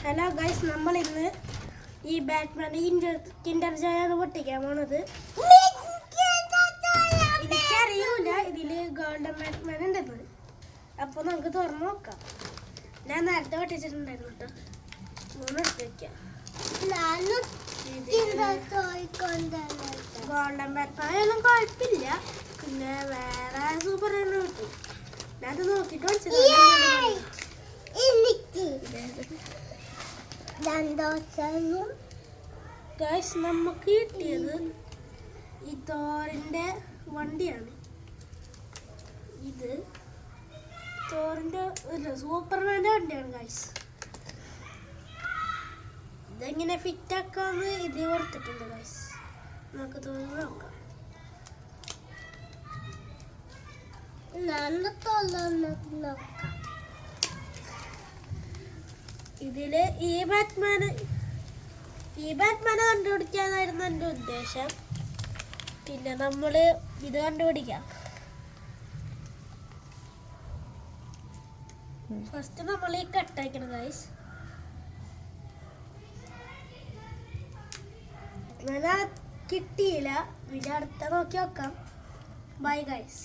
Hello guys, നമ്മൾ ഇന്ന് ഈ ബാറ്റ്മാൻ്റെ കിൻഡർ ജോയാണ് പൊട്ടിക്കാൻ പോണത്. എനിക്കറിയൂല ഇതിൽ ഗോൾഡൻ ബാറ്റ്മാൻ ഉണ്ടെന്ന്. അപ്പോൾ നമുക്ക് തുറന്നു നോക്കാം. ഞാൻ നേരത്തെ പൊട്ടിച്ചിട്ടുണ്ടായിരുന്നു കേട്ടോ. മൂന്നെടുത്ത് വെക്കാം. ഗോൾഡൻ ബാറ്റ്മാൻ ഒന്നും കുഴപ്പമില്ല. പിന്നെ വേറെ സൂപ്പർ ഹീറോ കിട്ടും. ഞാനത് നോക്കിയിട്ട് പഠിച്ചത്. ഗൈസ്, നമുക്ക് കിട്ടിയത് ഈ തോറിന്റെ വണ്ടിയാണ്. ഇത് തോറിന്റെ സൂപ്പർമാൻ്റെ വണ്ടിയാണ് ഗൈസ്. ഇതെങ്ങനെ ഫിറ്റ് ആക്കാന്ന് ഇത് കൊടുത്തിട്ടുണ്ട് ഗൈസ്. നമുക്ക് തോന്നുന്നു നോക്കാം. ഇതില് ഈ ബാറ്റ്മാനെ കണ്ടുപിടിക്കാനായിരുന്നു എൻ്റെ ഉദ്ദേശം. പിന്നെ നമ്മള് ഇത് കണ്ടുപിടിക്കാം. ഫസ്റ്റ് നമ്മൾ ഈ കട്ടയക്കണം ഗൈസ്. അങ്ങനെ കിട്ടിയില്ല. പിന്നെ അടുത്ത നോക്കി നോക്കാം. Bye guys.